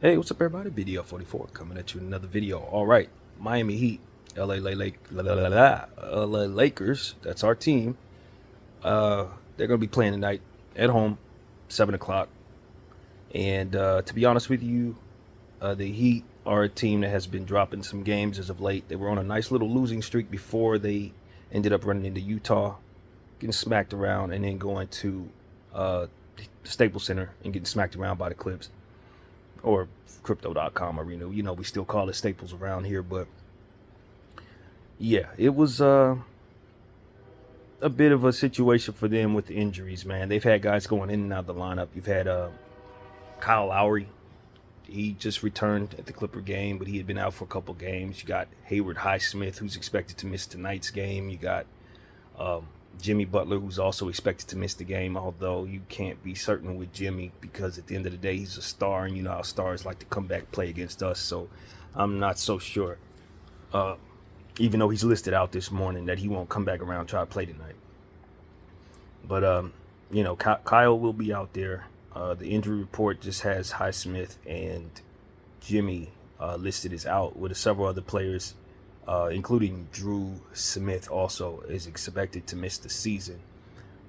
Hey, what's up, everybody? Video 44 coming at you with another video. All right, Miami Heat, LA Lakers. That's our team. They're gonna be playing tonight at home, 7 o'clock. And to be honest with you, the Heat are a team that has been dropping some games as of late. They were on a nice little losing streak before they ended up running into Utah, getting smacked around, and then going to the Staples Center and getting smacked around by the Clips or Crypto.com Arena. You know, we still call it Staples around here, but yeah, it was a bit of a situation for them with the injuries, man. They've had guys going in and out of the lineup. You've had Kyle Lowry. He just returned at the Clipper game, but he had been out for a couple games. You got Hayward Highsmith, who's expected to miss tonight's game. You got Jimmy Butler, who's also expected to miss the game, although you can't be certain with Jimmy because at the end of the day, he's a star, and you know how stars like to come back play against us. So I'm not so sure, even though he's listed out this morning, that he won't come back around and try to play tonight. But, you know, Kyle will be out there. The injury report just has Highsmith and Jimmy listed as out, with several other players, including Drew Smith, also is expected to miss the season.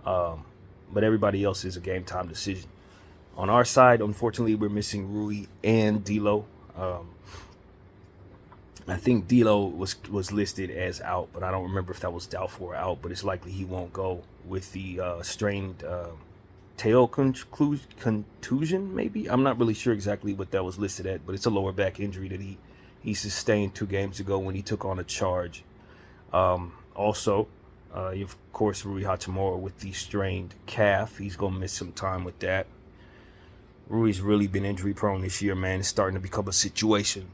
But everybody else is a game time decision. On our side, unfortunately, we're missing Rui and D'Lo. I think D'Lo was listed as out, but I don't remember if that was doubtful or out. But it's likely he won't go with the strained tail contusion, maybe. I'm not really sure exactly what that was listed at, but it's a lower back injury that he sustained 2 games ago when he took on a charge. Also, of course, Rui Hachimura with the strained calf. He's going to miss some time with that. Rui's really been injury prone this year, man. It's starting to become a situation.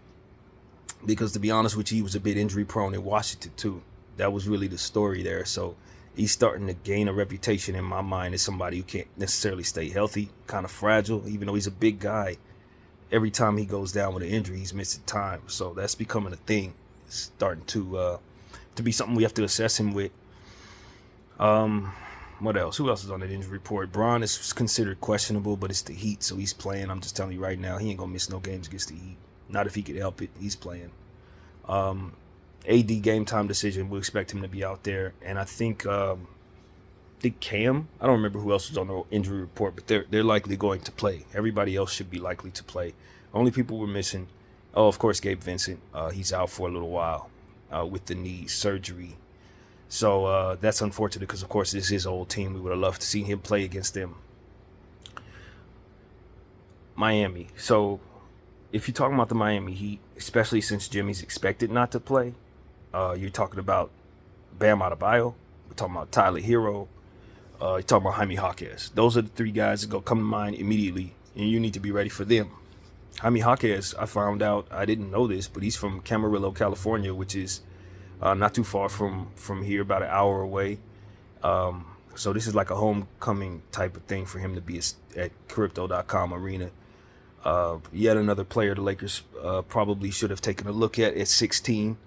Because to be honest with you, he was a bit injury prone in Washington too. That was really the story there. So he's starting to gain a reputation in my mind as somebody who can't necessarily stay healthy, kind of fragile, even though he's a big guy. Every time he goes down with an injury, he's missing time. So that's becoming a thing. It's starting to be something we have to assess him with. What else? Who else is on that injury report? Braun is considered questionable, but it's the Heat, so he's playing. I'm just telling you right now, he ain't gonna miss no games against the Heat. Not if he could help it. He's playing. AD game time decision. We'll expect him to be out there, and I think Cam. I don't remember who else was on the injury report, but they're likely going to play. Everybody else should be likely to play. Only people we're missing. Oh, of course, Gabe Vincent. He's out for a little while with the knee surgery. So that's unfortunate because, of course, this is his old team. We would have loved to see him play against them. Miami. So if you're talking about the Miami Heat, especially since Jimmy's expected not to play, you're talking about Bam Adebayo. We're talking about Tyler Hero. You're talking about Jaime Jaquez. Those are the 3 guys that go come to mind immediately, and you need to be ready for them. Jaime Jaquez, I found out, I didn't know this, but he's from Camarillo, California, which is not too far from here, about an hour away. So this is like a homecoming type of thing for him to be at Crypto.com Arena. Yet another player the Lakers probably should have taken a look at 16.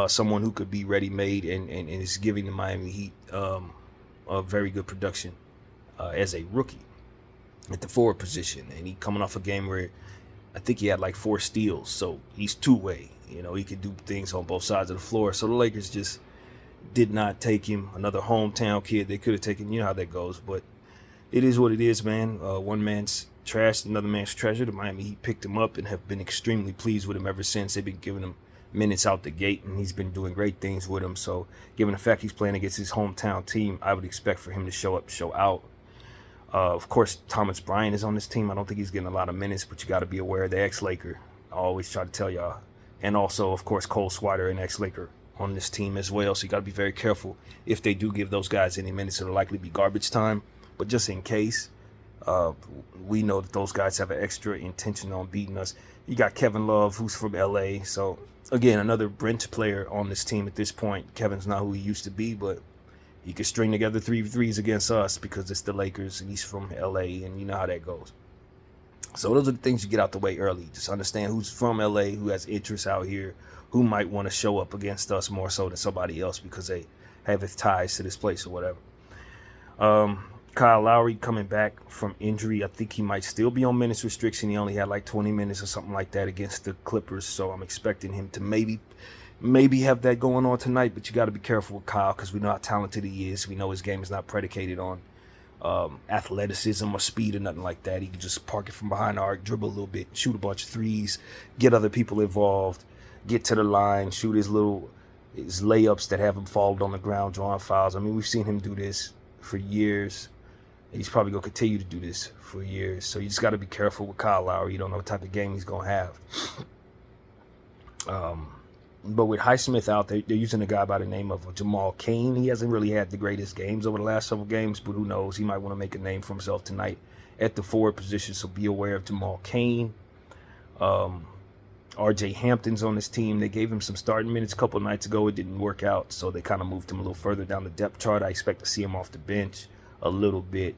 Someone who could be ready-made and is giving the Miami Heat a very good production as a rookie at the forward position. And he coming off a game where I think he had like 4 steals. So he's two-way. You know, he can do things on both sides of the floor. So the Lakers just did not take him. Another hometown kid they could have taken. You know how that goes. But it is what it is, man. One man's trash, another man's treasure. The Miami Heat picked him up and have been extremely pleased with him ever since. They've been giving him minutes out the gate, and he's been doing great things with him. So given the fact he's playing against his hometown team, I would expect for him to show up, show out. Of course, Thomas Bryant is on this team. I don't think he's getting a lot of minutes, but you got to be aware of the ex-Laker. I always try to tell y'all. And also, of course, Cole Swider, an ex-Laker, on this team as well. So you got to be very careful. If they do give those guys any minutes, it'll likely be garbage time. But just in case, we know that those guys have an extra intention on beating us. You got Kevin Love, who's from LA. So again, another bench player on this team at this point. Kevin's not who he used to be, but he could string together 3 threes against us because it's the Lakers and he's from LA, and you know how that goes. So those are the things you get out the way early. Just understand who's from LA, who has interests out here, who might want to show up against us more so than somebody else because they have ties to this place or whatever. Kyle Lowry coming back from injury. I think he might still be on minutes restriction. He only had like 20 minutes or something like that against the Clippers. So I'm expecting him to maybe have that going on tonight. But you got to be careful with Kyle because we know how talented he is. We know his game is not predicated on athleticism or speed or nothing like that. He can just park it from behind the arc, dribble a little bit, shoot a bunch of threes, get other people involved, get to the line, shoot his layups that have him fall on the ground, drawing fouls. I mean, we've seen him do this for years. He's probably going to continue to do this for years. So you just got to be careful with Kyle Lowry. You don't know what type of game he's going to have. But with Highsmith out, they're using a guy by the name of Jamal Cain. He hasn't really had the greatest games over the last several games, but who knows? He might want to make a name for himself tonight at the forward position, so be aware of Jamal Cain. RJ Hampton's on this team. They gave him some starting minutes a couple of nights ago. It didn't work out, so they kind of moved him a little further down the depth chart. I expect to see him off the bench a little bit.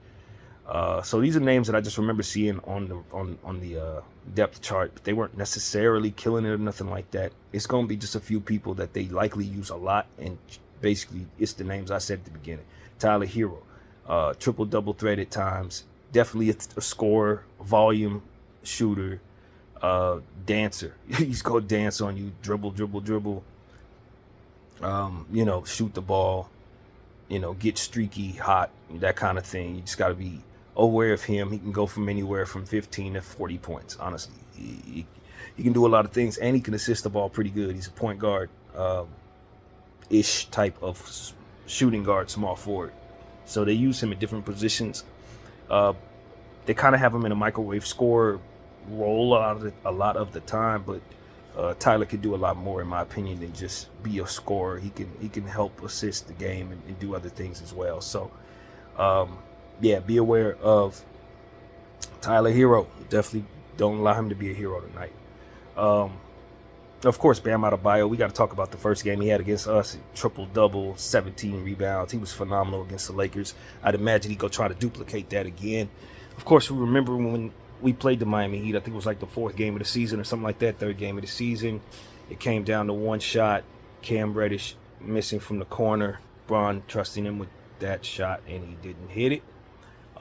So these are names that I just remember seeing on the depth chart, but they weren't necessarily killing it or nothing like that. It's going to be just a few people that they likely use a lot, and basically it's the names I said at the beginning. Tyler Hero, triple-double threat at times, definitely a scorer, volume shooter, dancer. He's going to dance on you, dribble, shoot the ball, get streaky, hot, that kind of thing. You just got to be aware of him. He can go from anywhere from 15 to 40 points, honestly. He can do a lot of things, and he can assist the ball pretty good. He's a point guard ish type of shooting guard, small forward. So they use him at different positions. They kind of have him in a microwave scorer role a lot of the time, but Tyler could do a lot more, in my opinion, than just be a scorer. He can help assist the game and do other things as well. So, be aware of Tyler Hero. Definitely don't allow him to be a hero tonight. Of course, Bam Adebayo. We got to talk about the first game he had against us. Triple-double, 17 rebounds. He was phenomenal against the Lakers. I'd imagine he'd go try to duplicate that again. Of course, we remember when we played the Miami Heat. I think it was like the fourth game of the season or something like that, third game of the season. It came down to one shot. Cam Reddish missing from the corner. Bron trusting him with that shot, and he didn't hit it.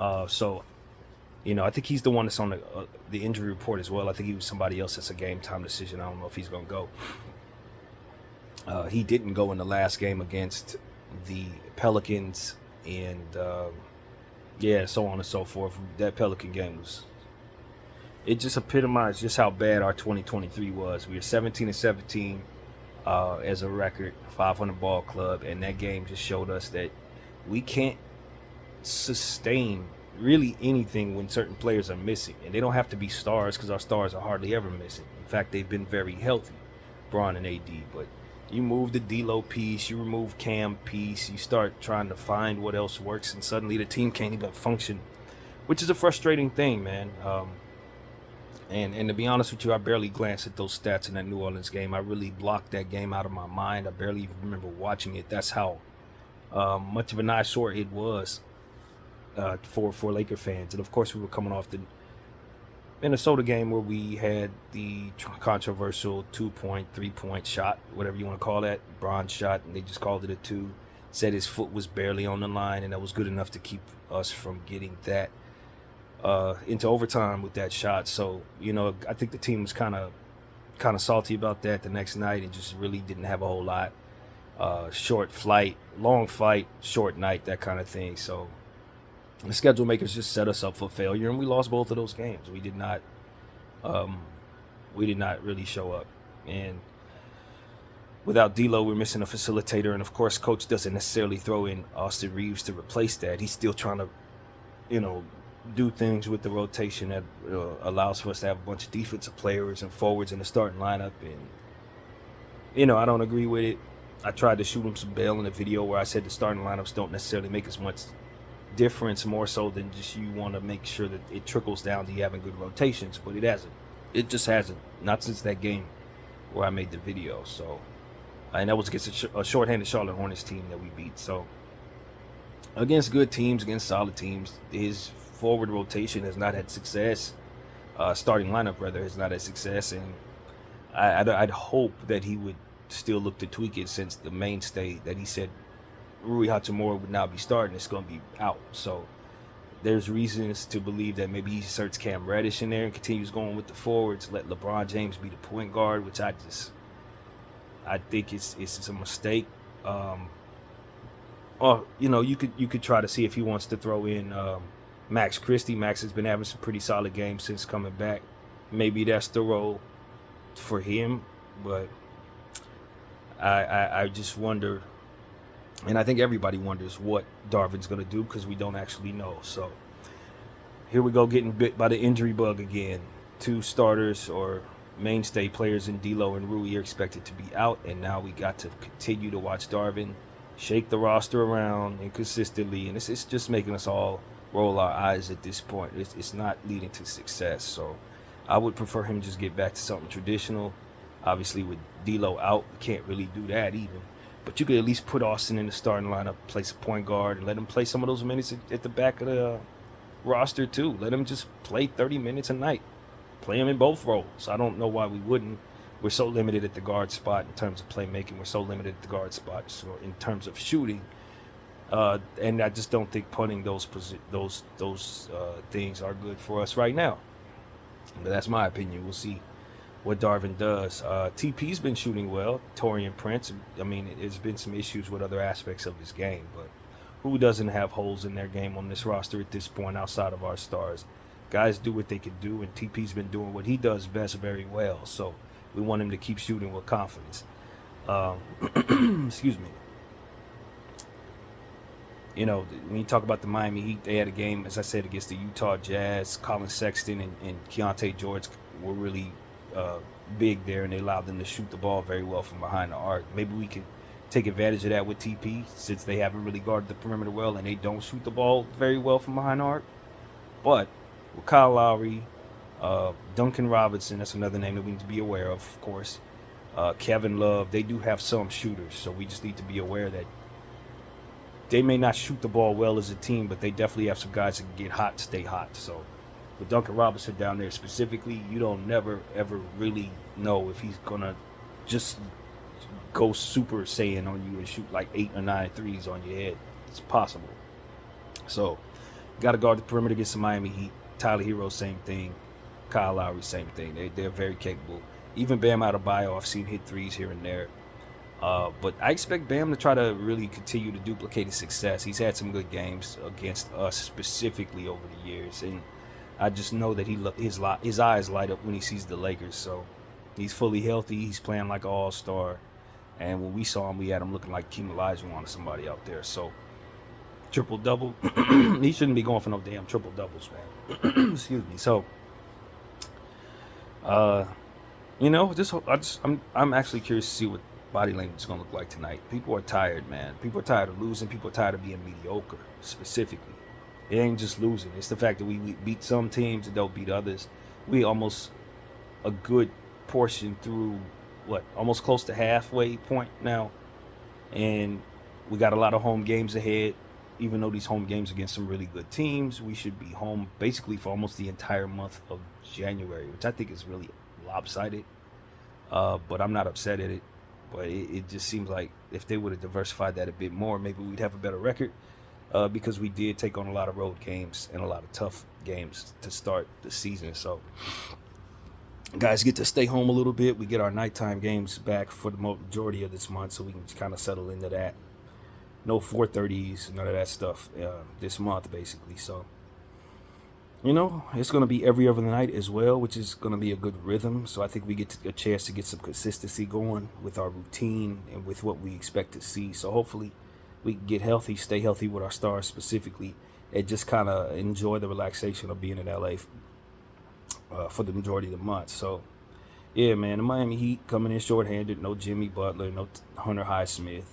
I think he's the one that's on the injury report as well. I think he was somebody else that's a game-time decision. I don't know if he's going to go. He didn't go in the last game against the Pelicans, and so on and so forth. That Pelican game it just epitomized just how bad our 2023 was. We were 17-17 as a record, 500 ball club, and that game just showed us that we can't sustain really anything when certain players are missing. And they don't have to be stars, because our stars are hardly ever missing. In fact, they've been very healthy, Bron and AD. But you move the D'Lo piece, you remove Cam piece, you start trying to find what else works, and suddenly the team can't even function, which is a frustrating thing, man. And to be honest with you, I barely glanced at those stats in that New Orleans game. I really blocked that game out of my mind. I barely even remember watching it. That's how much of an eyesore it was for Laker fans. And of course, we were coming off the Minnesota game where we had the controversial 2-point, 3-point shot, whatever you want to call that, Bron shot, and they just called it a 2. Said his foot was barely on the line, and that was good enough to keep us from getting that into overtime with that shot. So, I think the team was kind of salty about that the next night, and just really didn't have a whole lot. Short flight, long flight, short night, that kind of thing. So the schedule makers just set us up for failure, and we lost both of those games. We did not really show up. And without D'Lo, we're missing a facilitator, and of course, coach doesn't necessarily throw in Austin Reeves to replace that. He's still trying to, do things with the rotation that allows for us to have a bunch of defensive players and forwards in the starting lineup. And, I don't agree with it. I tried to shoot him some bail in the video where I said the starting lineups don't necessarily make as much difference, more so than just you want to make sure that it trickles down to you having good rotations, but it hasn't. It just hasn't. Not since that game where I made the video. So, and that was against a shorthanded Charlotte Hornets team that we beat. So, against good teams, against solid teams, his forward rotation has not had success. Starting lineup, rather, has not had success. And I'd hope that he would still look to tweak it, since the mainstay that he said Rui Hachimura would now be starting is going to be out. So there's reasons to believe that maybe he inserts Cam Reddish in there and continues going with the forwards, let LeBron James be the point guard, which I think it's a mistake. Um, or you could try to see if he wants to throw in Max Christie. Max has been having some pretty solid games since coming back. Maybe that's the role for him, but I just wonder, and I think everybody wonders what Darvin's going to do because we don't actually know. So here we go, getting bit by the injury bug again. Two starters or mainstay players in D'Lo and Rui are expected to be out, and now we got to continue to watch Darvin shake the roster around inconsistently, and it's just making us all roll our eyes at this point. It's not leading to success. So I would prefer him just get back to something traditional. Obviously, with D'Lo out, we can't really do that even. But you could at least put Austin in the starting lineup, place a point guard, and let him play some of those minutes at the back of the roster too. Let him just play 30 minutes a night. Play him in both roles. I don't know why we wouldn't. We're so limited at the guard spot in terms of playmaking. We're so limited at the guard spot so in terms of shooting. And I just don't think punting those things are good for us right now. But that's my opinion. We'll see what Darvin does. TP's been shooting well. Torian Prince. I mean, there's been some issues with other aspects of his game, but who doesn't have holes in their game on this roster at this point outside of our stars? Guys do what they can do, and TP's been doing what he does best very well. So we want him to keep shooting with confidence. Excuse me. When you talk about the Miami Heat, they had a game, as I said, against the Utah Jazz. Colin Sexton and Keontae George were really big there, and they allowed them to shoot the ball very well from behind the arc. Maybe we can take advantage of that with TP, since they haven't really guarded the perimeter well, and they don't shoot the ball very well from behind the arc. But with Kyle Lowry, Duncan Robinson, that's another name that we need to be aware of course. Kevin Love, they do have some shooters, so we just need to be aware that they may not shoot the ball well as a team, but they definitely have some guys that can get hot and stay hot. So with Duncan Robinson down there specifically, you don't never, ever really know if he's going to just go Super Saiyan on you and shoot like 8 or 9 threes on your head. It's possible. So got to guard the perimeter against the Miami Heat. Tyler Hero, same thing. Kyle Lowry, same thing. They're very capable. Even Bam Adebayo, I've seen hit threes here and there. But I expect Bam to try to really continue to duplicate his success. He's had some good games against us specifically over the years, and I just know that his eyes light up when he sees the Lakers. So he's fully healthy. He's playing like an all-star. And when we saw him, we had him looking like Keem Olajuwon or somebody out there. So triple-double. He shouldn't be going for no damn triple-doubles, man. Excuse me. So, I'm actually curious to see what body language is going to look like tonight. People are tired, man. People are tired of losing. People are tired of being mediocre, specifically. It ain't just losing. It's the fact that we beat some teams and don't beat others. We almost a good portion through, almost close to halfway point now. And we got a lot of home games ahead. Even though these home games against some really good teams, we should be home basically for almost the entire month of January, which I think is really lopsided. But I'm not upset at it. But it just seems like if they would have diversified that a bit more, maybe we'd have a better record, because we did take on a lot of road games and a lot of tough games to start the season. So guys get to stay home a little bit. We get our nighttime games back for the majority of this month, so we can kind of settle into that. No 4:30s, none of that stuff this month, basically. So, it's going to be every other night as well, which is going to be a good rhythm. So I think we get a chance to get some consistency going with our routine and with what we expect to see. So hopefully we can get healthy, stay healthy with our stars specifically, and just kind of enjoy the relaxation of being in LA for the majority of the month. So, yeah, man, the Miami Heat coming in shorthanded. No Jimmy Butler, no Hunter Highsmith.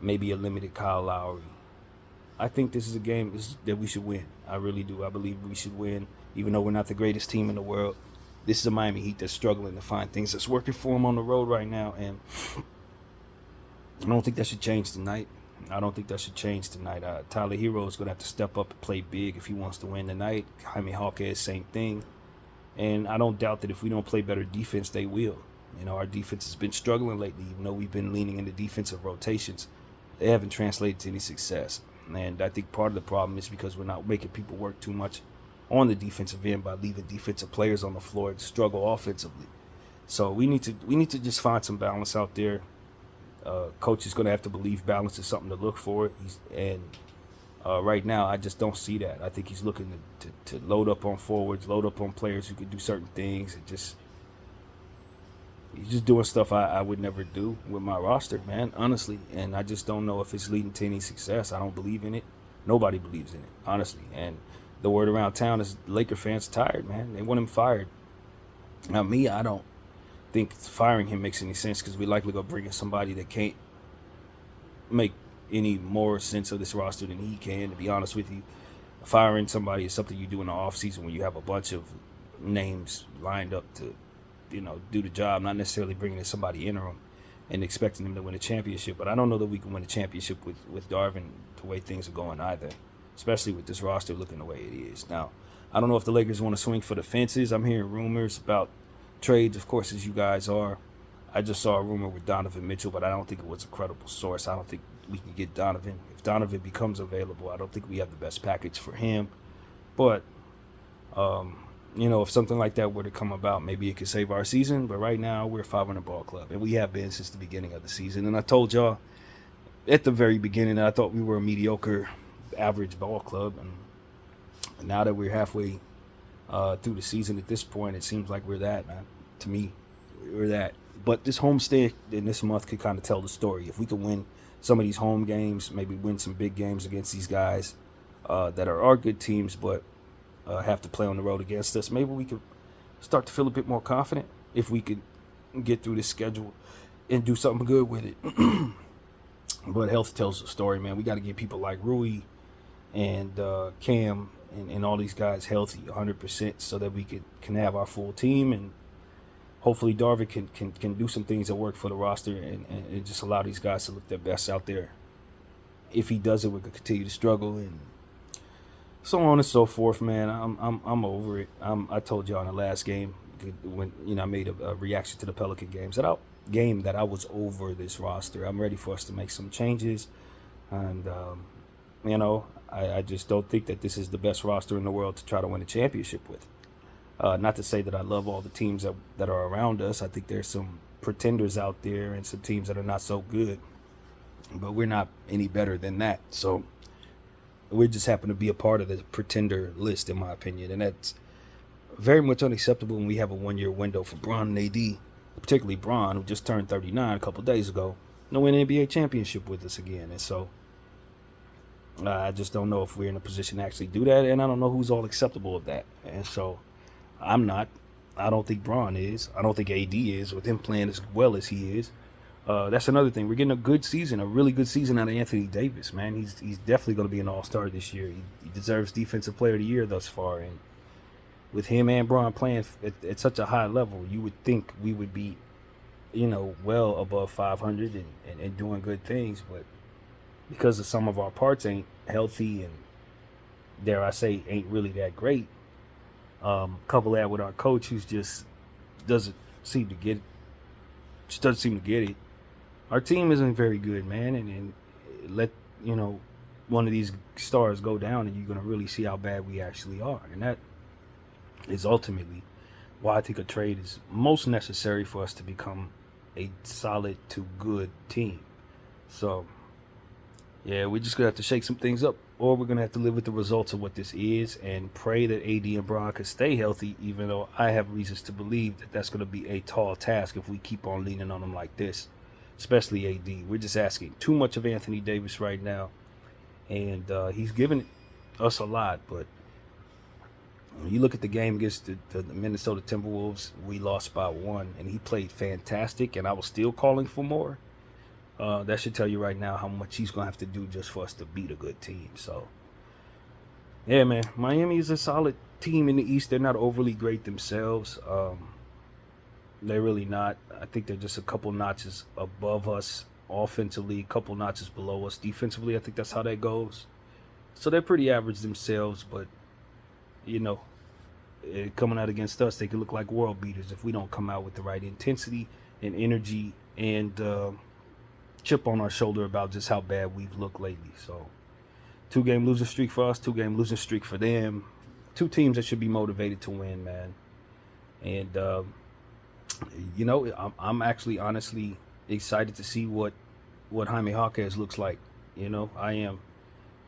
Maybe a limited Kyle Lowry. I think this is a game that we should win. I really do. I believe we should win, even though we're not the greatest team in the world. This is a Miami Heat that's struggling to find things that's working for them on the road right now, and I don't think that should change tonight. Tyler Hero is going to have to step up and play big if he wants to win tonight. Jaime Jaquez, same thing. And I don't doubt that if we don't play better defense, they will. Our defense has been struggling lately, even though we've been leaning into defensive rotations. They haven't translated to any success. And I think part of the problem is because we're not making people work too much on the defensive end by leaving defensive players on the floor to struggle offensively. So we need to just find some balance out there. Coach is going to have to believe balance is something to look for. Right now, I just don't see that. I think he's looking to load up on forwards, load up on players who can do certain things, and he's just doing stuff I would never do with my roster, man, honestly. And I just don't know if it's leading to any success. I don't believe in it. Nobody believes in it, honestly. And the word around town is Laker fans tired, man. They want him fired. Now, me, I don't think firing him makes any sense because we likely go bring in somebody that can't make any more sense of this roster than he can, to be honest with you. Firing somebody is something you do in the offseason when you have a bunch of names lined up to, do the job, not necessarily bringing in somebody interim and expecting them to win a championship. But I don't know that we can win a championship with Darvin the way things are going either, especially with this roster looking the way it is. Now, I don't know if the Lakers want to swing for the fences. I'm hearing rumors about trades, of course, as you guys are. I just saw a rumor with Donovan Mitchell, but I don't think it was a credible source. I don't think we can get Donovan. If Donovan becomes available, I don't think we have the best package for him. But, if something like that were to come about, maybe it could save our season. But right now, we're a 500 ball club, and we have been since the beginning of the season. And I told y'all at the very beginning that I thought we were a mediocre, average ball club. And now that we're halfway through the season at this point, it seems like we're that, man. To me, we're that. But this homestand in this month could kind of tell the story. If we could win some of these home games, maybe win some big games against these guys that are our good teams, but have to play on the road against us, maybe we could start to feel a bit more confident if we could get through this schedule and do something good with it. But health tells the story, man. We got to get people like Rui and Cam and all these guys healthy 100% so that we can have our full team, and hopefully Darvin can do some things that work for the roster and just allow these guys to look their best out there. If he does it, we could continue to struggle and so on and so forth, man. I'm over it. I told y'all in the last game when I made a reaction to the Pelican games that I was over this roster. I'm ready for us to make some changes, and I just don't think that this is the best roster in the world to try to win a championship with. Not to say that I love all the teams that are around us. I think there's some pretenders out there and some teams that are not so good, but we're not any better than that. So we just happen to be a part of the pretender list, in my opinion, and that's very much unacceptable when we have a one-year window for Bron and AD, particularly Bron, who just turned 39 a couple of days ago, no win an NBA championship with us again. And so I just don't know if we're in a position to actually do that, and I don't know who's all acceptable of that. And so I'm not. I don't think Bron is. I don't think AD is, with him playing as well as he is. That's another thing. We're getting a good season, a really good season out of Anthony Davis, man. He's definitely going to be an all-star this year. He deserves Defensive Player of the Year thus far. And with him and Bron playing at such a high level, you would think we would be, well above 500 and doing good things. But because of some of our parts ain't healthy and, dare I say, ain't really that great, couple that with our coach who's just doesn't seem to get it. Our team isn't very good, man, and let one of these stars go down, and you're gonna really see how bad we actually are, and that is ultimately why I think a trade is most necessary for us to become a solid to good team. So, yeah, we're just gonna have to shake some things up, or we're gonna have to live with the results of what this is and pray that AD and Bron can stay healthy, even though I have reasons to believe that that's gonna be a tall task if we keep on leaning on them like this, especially AD. We're just asking too much of Anthony Davis right now, and he's given us a lot, but when you look at the game against the Minnesota Timberwolves, we lost by 1, and he played fantastic, and I was still calling for more. That should tell you right now how much he's going to have to do just for us to beat a good team. So, yeah, man, Miami is a solid team in the East. They're not overly great themselves. They're really not. I think they're just a couple notches above us offensively, a couple notches below us defensively. I think that's how that goes. So they're pretty average themselves, but, coming out against us, they can look like world beaters if we don't come out with the right intensity and energy and chip on our shoulder about just how bad we've looked lately. So 2-game losing streak for us, 2-game losing streak for them. Two teams that should be motivated to win, man. And I'm actually honestly excited to see what Jaime Jaquez looks like. I am.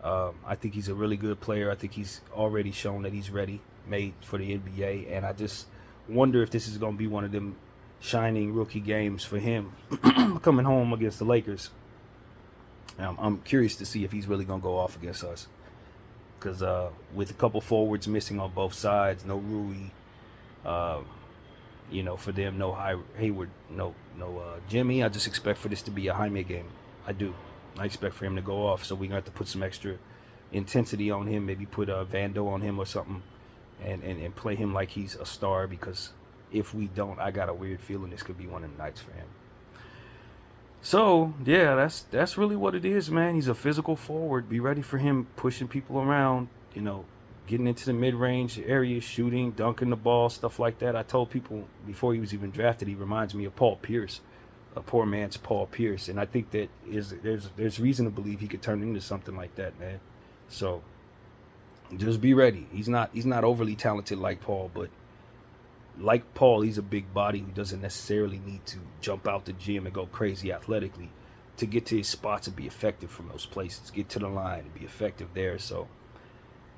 I think he's a really good player. I think he's already shown that he's ready, made for the NBA, and I just wonder if this is going to be one of them shining rookie games for him coming home against the Lakers. I'm curious to see if he's really going to go off against us, because with a couple forwards missing on both sides, no Rui, for them, no Hayward, no Jimmy. I just expect for this to be a Jaime game. I do. I expect for him to go off, so we're going to have to put some extra intensity on him, maybe put a Vando on him or something, and play him like he's a star, because if we don't, I got a weird feeling this could be one of the nights for him. So, yeah, that's really what it is, man. He's a physical forward. Be ready for him pushing people around, getting into the mid-range area, shooting, dunking the ball, stuff like that. I told people before he was even drafted, he reminds me of Paul Pierce, a poor man's Paul Pierce, and I think that there's reason to believe he could turn into something like that, man. So just be ready. He's not overly talented like Paul, but like Paul, he's a big body who doesn't necessarily need to jump out the gym and go crazy athletically to get to his spots and be effective from those places, get to the line and be effective there. So,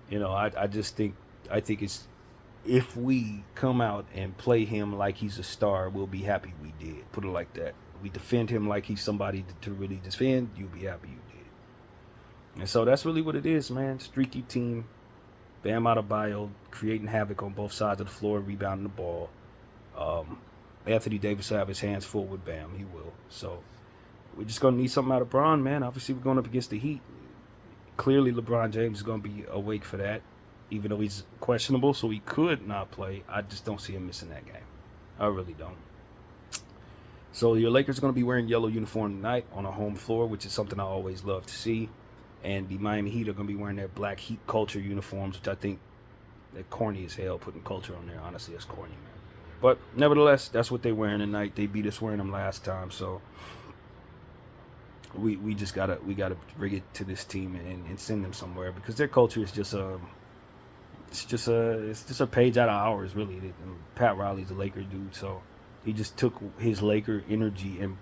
I think it's, if we come out and play him like he's a star, we'll be happy we did. Put it like that. We defend him like he's somebody to really defend, you'll be happy you did. And so that's really what it is, man. Streaky team. Bam Adebayo creating havoc on both sides of the floor, rebounding the ball. Anthony Davis will have his hands full with Bam. He will. So we're just going to need something out of Bron, man. Obviously, we're going up against the Heat. Clearly, LeBron James is going to be awake for that, even though he's questionable, so he could not play. I just don't see him missing that game. I really don't. So your Lakers are going to be wearing yellow uniform tonight on a home floor, which is something I always love to see. And the Miami Heat are going to be wearing their black Heat culture uniforms, which I think they're corny as hell, putting culture on there. Honestly, that's corny, man. But nevertheless, that's what they're wearing tonight. They beat us wearing them last time, so we just gotta bring it to this team and send them somewhere, because their culture is just a page out of ours, really. And Pat Riley's a Laker dude, so he just took his Laker energy and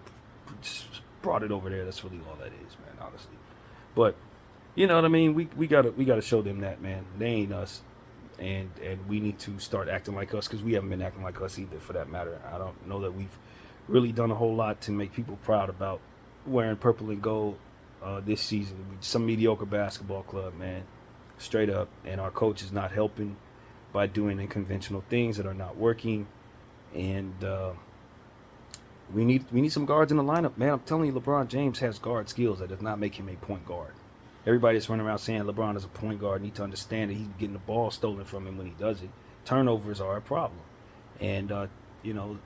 just brought it over there. That's really all that is, man, honestly. But you know what I mean? We gotta show them that, man. They ain't us, and we need to start acting like us, because we haven't been acting like us either, for that matter. I don't know that we've really done a whole lot to make people proud about wearing purple and gold this season. We're some mediocre basketball club, man, straight up, and our coach is not helping by doing unconventional things that are not working, and we need some guards in the lineup, man. I'm telling you, LeBron James has guard skills. That does not make him a point guard. Everybody that's running around saying LeBron is a point guard need to understand that he's getting the ball stolen from him when he does it. Turnovers are a problem. And,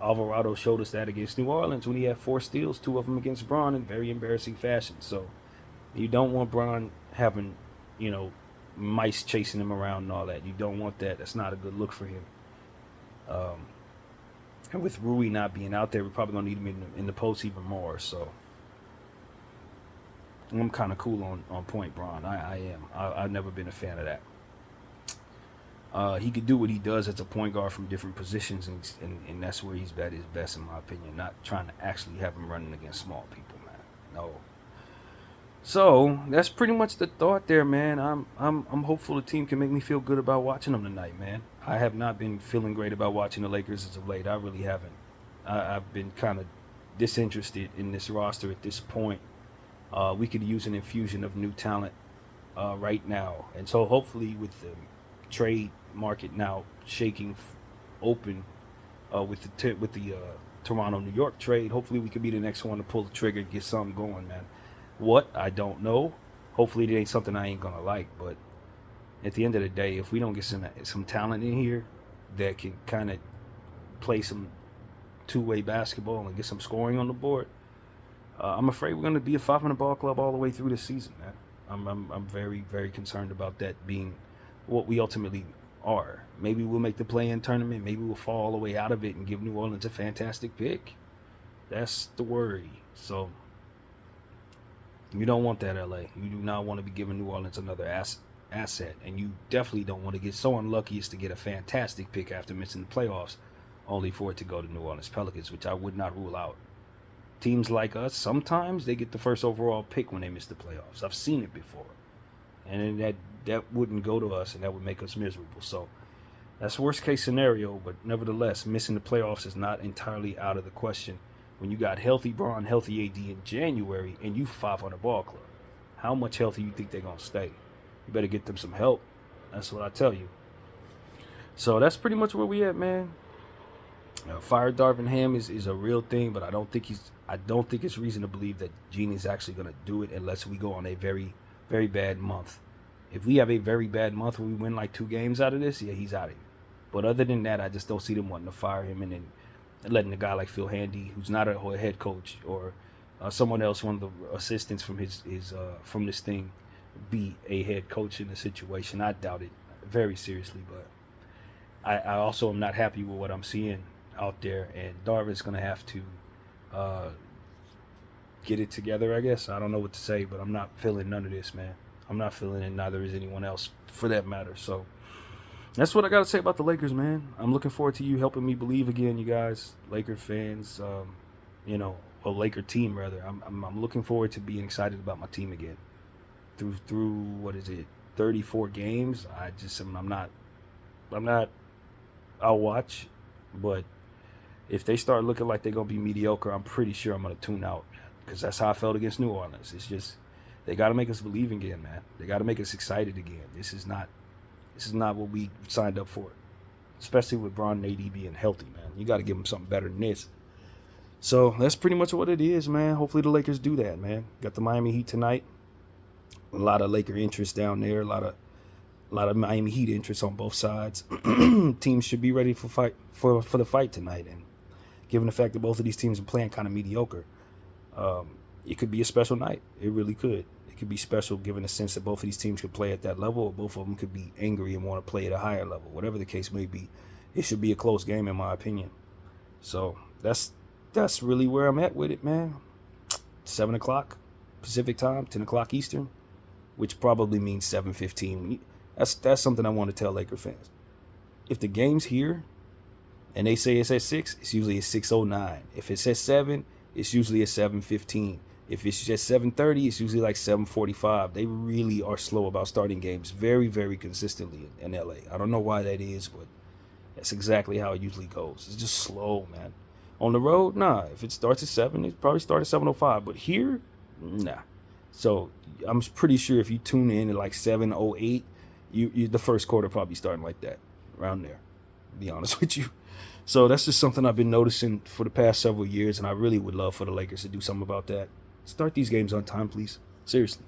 Alvarado showed us that against New Orleans when he had 4 steals, 2 of them against Bron in very embarrassing fashion. So you don't want Bron having, mice chasing him around and all that. You don't want that. That's not a good look for him. And with Rui not being out there, we're probably going to need him in the post even more. So I'm kind of cool on point Bron. I am. I've never been a fan of that. He could do what he does as a point guard from different positions, and that's where he's at his best, in my opinion. Not trying to actually have him running against small people, man. No. So that's pretty much the thought there, man. I'm hopeful the team can make me feel good about watching them tonight, man. I have not been feeling great about watching the Lakers as of late. I really haven't. I've been kind of disinterested in this roster at this point. We could use an infusion of new talent right now, and so hopefully with the trade market now shaking open with the Toronto New York trade, hopefully we could be the next one to pull the trigger and get something going, man. What? I don't know. Hopefully it ain't something I ain't gonna like, but at the end of the day, if we don't get some talent in here that can kind of play some two-way basketball and get some scoring on the board, I'm afraid we're going to be a 500 ball club all the way through the season, man. I'm very, very concerned about that being what we ultimately are. Maybe we'll make the play-in tournament. Maybe we'll fall all the way out of it and give New Orleans a fantastic pick. That's the worry. So You don't want that, LA. You do not want to be giving New Orleans another asset. And you definitely don't want to get so unlucky as to get a fantastic pick after missing the playoffs, only for it to go to New Orleans Pelicans, which I would not rule out. Teams like us, sometimes they get the first overall pick when they miss the playoffs. I've seen it before. And that wouldn't go to us, and that would make us miserable. So that's worst case scenario, but nevertheless, missing the playoffs is not entirely out of the question when you got healthy Bron, healthy AD in January, and you 500 ball club. How much healthy you think they're going to stay? You better get them some help. That's what I tell you. So that's pretty much where we at, man. Fire Darvin Ham is a real thing, but I don't think it's reason to believe that Genie's actually going to do it unless we go on a very, very bad month. If we have a very bad month where we win like 2 games out of this, yeah, he's out of here. But other than that, I just don't see them wanting to fire him and then letting a guy like Phil Handy, who's not a head coach, or someone else, one of the assistants from his from this thing, be a head coach in the situation. I doubt it very seriously, but I also am not happy with what I'm seeing out there, and Darvin's going to have to get it together, I guess. I don't know what to say, but I'm not feeling none of this, man. I'm not feeling it, neither is anyone else, for that matter. So that's what I got to say about the Lakers, man. I'm looking forward to you helping me believe again, you guys, Laker fans, a Laker team, rather. I'm looking forward to being excited about my team again. Through what is it, 34 games? I'm not, I'll watch, but if they start looking like they're going to be mediocre, I'm pretty sure I'm going to tune out, because that's how I felt against New Orleans. It's just, they got to make us believe again, man. They got to make us excited again. This is not what we signed up for, especially with Bron and AD being healthy, man. You got to give them something better than this. So that's pretty much what it is, man. Hopefully the Lakers do that, man. Got the Miami Heat tonight. A lot of Laker interest down there. A lot of Miami Heat interest on both sides. Teams should be ready for the fight tonight. And given the fact that both of these teams are playing kind of mediocre, it could be a special night. It really could. It could be special given the sense that both of these teams could play at that level, or both of them could be angry and want to play at a higher level. Whatever the case may be, it should be a close game in my opinion. So that's really where I'm at with it, man. 7 o'clock Pacific time, 10 o'clock Eastern, which probably means 7:15. That's something I want to tell Laker fans. If the game's here and they say it's at 6, it's usually at 6:09. If it's at 7, it's usually at 7:15. If it's at 7:30, it's usually like 7:45. They really are slow about starting games very, very consistently in LA. I don't know why that is, but that's exactly how it usually goes. It's just slow, man. On the road, nah. If it starts at 7, it probably starts at 7:05. But here, nah. So I'm pretty sure if you tune in at like 7:08, you the first quarter probably starting like that, around there, to be honest with you. So that's just something I've been noticing for the past several years, and I really would love for the Lakers to do something about that. Start these games on time, please. Seriously.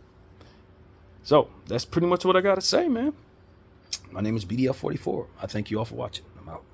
So that's pretty much what I got to say, man. My name is BDF44. I thank you all for watching. I'm out.